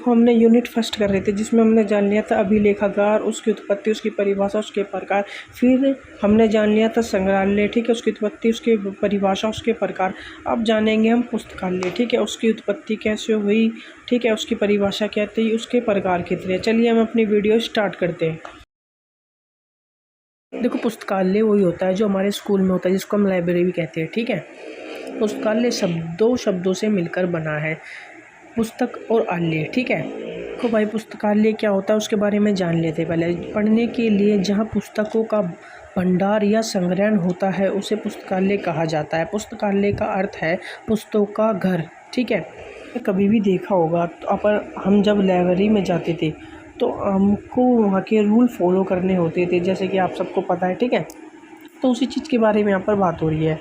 हमने unit first कर रहे थे जिसमें हमने जान लिया था अभिलेखागार, उसकी उत्पत्ति, उसकी परिभाषा, उसके प्रकार। फिर हमने जान लिया था संग्रहालय, ठीक है, उसकी उत्पत्ति, उसकी परिभाषा, उसके प्रकार। अब जानेंगे हम पुस्तकालय, ठीक है, उसकी उत्पत्ति कैसे हुई, ठीक है, उसकी परिभाषा क्या थी, उसके प्रकार कितने। चलिए हम अपनी वीडियो स्टार्ट करते हैं। देखो, पुस्तकालय वही होता है जो हमारे स्कूल में होता है, जिसको हम लाइब्रेरी भी कहते हैं, ठीक है। पुस्तकालय दो शब्दों से मिलकर बना है, पुस्तक और आलय, ठीक है। तो भाई पुस्तकालय क्या होता है उसके बारे में जान लेते हैं पहले। पढ़ने के लिए जहाँ पुस्तकों का भंडार या संग्रहण होता है उसे पुस्तकालय कहा जाता है। पुस्तकालय का अर्थ है पुस्तकों का घर, ठीक है। कभी भी देखा होगा तो हम जब लाइब्रेरी में जाते थे तो हमको वहाँ के रूल फॉलो करने होते थे, जैसे कि आप सबको पता है, ठीक है। तो उसी चीज़ के बारे में यहाँ पर बात हो रही है।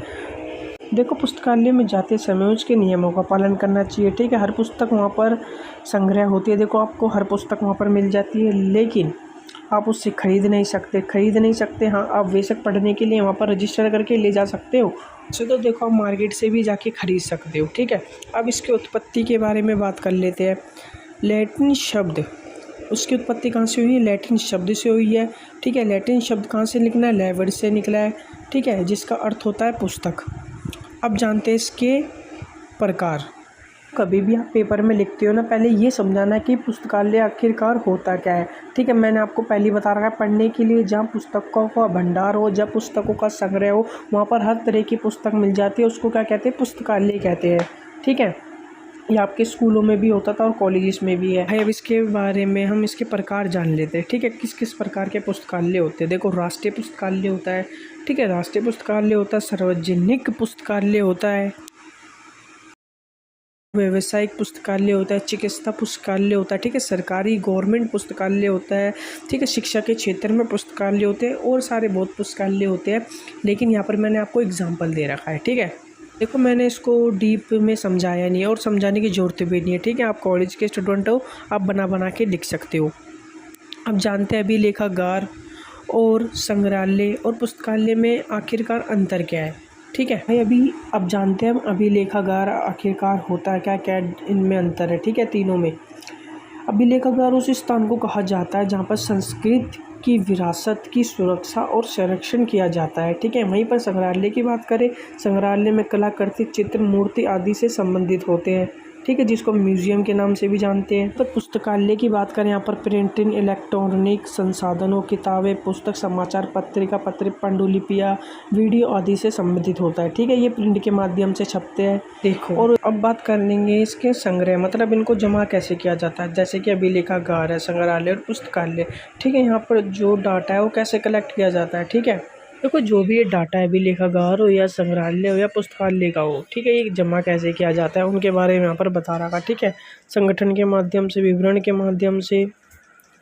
देखो, पुस्तकालय में जाते समय उसके नियमों का पालन करना चाहिए, ठीक है। हर पुस्तक वहाँ पर संग्रह होती है। देखो, आपको हर पुस्तक वहाँ पर मिल जाती है, लेकिन आप उससे खरीद नहीं सकते। हाँ, आप बेशक पढ़ने के लिए वहाँ पर रजिस्टर करके ले जा सकते हो। वैसे तो देखो, आप मार्केट से भी जाके खरीद सकते हो, ठीक है। अब इसकी उत्पत्ति के बारे में बात कर लेते हैं। लैटिन शब्द, उसकी उत्पत्ति कहाँ से हुई है? लैटिन शब्द से हुई है, ठीक है। लैटिन शब्द कहाँ से निकला है? लैबर से निकला है, ठीक है, जिसका अर्थ होता है पुस्तक। अब जानते हैं इसके प्रकार। कभी भी आप पेपर में लिखते हो ना, पहले ये समझाना कि पुस्तकालय आखिरकार होता क्या है, ठीक है। मैंने आपको पहले बता रखा है, पढ़ने के लिए जहाँ पुस्तकों का भंडार हो, जब पुस्तकों का संग्रह हो, वहाँ पर हर तरह की पुस्तक मिल जाती है, उसको क्या कहते हैं? पुस्तकालय कहते हैं, ठीक है। ये आपके स्कूलों में भी होता था और कॉलेजेस में भी है। अब इसके बारे में हम इसके प्रकार जान लेते हैं, ठीक है। किस किस प्रकार के पुस्तकालय होते हैं। देखो, राष्ट्रीय पुस्तकालय होता है, ठीक है, राष्ट्रीय पुस्तकालय होता है, सार्वजनिक पुस्तकालय होता है, व्यावसायिक पुस्तकालय होता है, चिकित्सा पुस्तकालय होता है, ठीक है, सरकारी गवर्नमेंट पुस्तकालय होता है, ठीक है, शिक्षा के क्षेत्र में पुस्तकालय होते हैं और सारे बहुत पुस्तकालय होते हैं। लेकिन यहाँ पर मैंने आपको एग्जाम्पल दे रखा है, ठीक है। देखो, मैंने इसको डीप में समझाया नहीं है और समझाने की ज़रूरत भी नहीं है, ठीक है। आप कॉलेज के स्टूडेंट हो, आप बना के लिख सकते हो। अब जानते हैं अभिलेखागार और संग्रहालय और पुस्तकालय में आखिरकार अंतर क्या है, ठीक है भाई। अब जानते हैं हम अभिलेखागार आखिरकार होता है क्या, क्या इनमें अंतर है, ठीक है, तीनों में। अभिलेखागार उस स्थान को कहा जाता है जहाँ पर संस्कृति की विरासत की सुरक्षा और संरक्षण किया जाता है, ठीक है। वहीं पर संग्रहालय की बात करें, संग्रहालय में कलाकृति, चित्र, मूर्ति आदि से संबंधित होते हैं, ठीक है, जिसको म्यूजियम के नाम से भी जानते हैं। तो पुस्तकालय की बात करें, यहाँ पर प्रिंटिंग, इलेक्ट्रॉनिक संसाधनों, किताबें, पुस्तक, समाचार पत्रिका, पांडुलिपियाँ, वीडियो आदि से संबंधित होता है, ठीक है। ये प्रिंट के माध्यम से छपते हैं। देखो, और अब बात कर लेंगे इसके संग्रह, मतलब इनको जमा कैसे किया जाता है। जैसे कि अभिलेखागार है, संग्रहालय और पुस्तकालय, ठीक है। यहाँ पर जो डाटा है वो कैसे कलेक्ट किया जाता है, ठीक है। देखो, जो भी ये डाटा है, अभिलेखागार हो या संग्रहालय हो या पुस्तकालय का हो, ठीक है, ये जमा कैसे किया जाता है उनके बारे में यहाँ पर बता रखा, ठीक है। संगठन के माध्यम से, विवरण के माध्यम से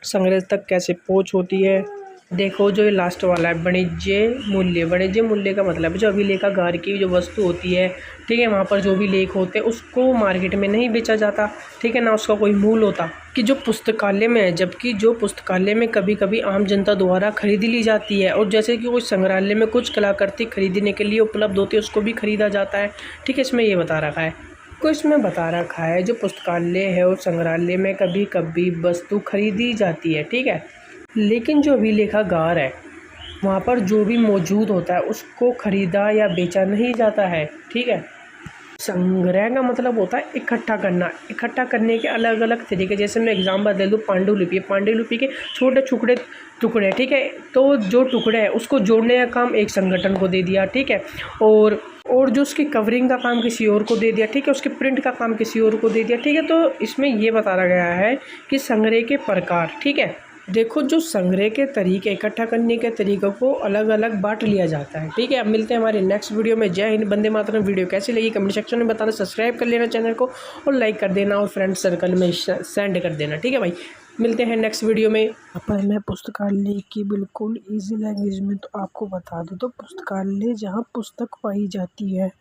संग्रह तक कैसे पहुँच होती है। देखो, जो ये लास्ट वाला है, वाणिज्य मूल्य का मतलब है जो अभिलेखागार की जो वस्तु होती है, ठीक है, वहाँ पर जो भी लेख होते हैं उसको मार्केट में नहीं बेचा जाता, ठीक है ना, उसका कोई मूल्य होता कि जो पुस्तकालय में है। जबकि जो पुस्तकालय में कभी कभी आम जनता द्वारा खरीद ली जाती है, और जैसे कि वो संग्रहालय में कुछ कलाकृति खरीदने के लिए उपलब्ध होती है, उसको भी खरीदा जाता है, ठीक है। इसमें ये बता रखा है, को इसमें बता रखा है जो पुस्तकालय है और संग्रहालय में कभी कभी वस्तु खरीदी जाती है, ठीक है। लेकिन जो अभिलेखागार है वहाँ पर जो भी मौजूद होता है उसको खरीदा या बेचा नहीं जाता है, ठीक है। संग्रह का मतलब होता है इकट्ठा करने के अलग अलग तरीके। जैसे मैं एग्जाम्पल दे दूँ, पांडुलिपि के छोटे टुकड़े, ठीक है। तो जो टुकड़े हैं उसको जोड़ने का काम एक संगठन को दे दिया, ठीक है, और जो उसकी कवरिंग का काम किसी और को दे दिया, ठीक है, उसके प्रिंट का काम किसी और को दे दिया, ठीक है। तो इसमें ये बताया गया है कि संग्रह के प्रकार, ठीक है। देखो, जो संग्रह के तरीके, इकट्ठा करने के तरीक़ों को अलग अलग बांट लिया जाता है, ठीक है। अब मिलते हैं हमारे नेक्स्ट वीडियो में। जय हिंद, वंदे मातरम। वीडियो कैसी लगी कमेंट सेक्शन में बताना, सब्सक्राइब कर लेना चैनल को और लाइक कर देना और फ्रेंड सर्कल में सेंड कर देना, ठीक है भाई। मिलते हैं नेक्स्ट वीडियो में। पर मैं पुस्तकालय की बिल्कुल ईजी लैंग्वेज में तो आपको बता दूँ, तो पुस्तकालय जहाँ पुस्तक पाई जाती है।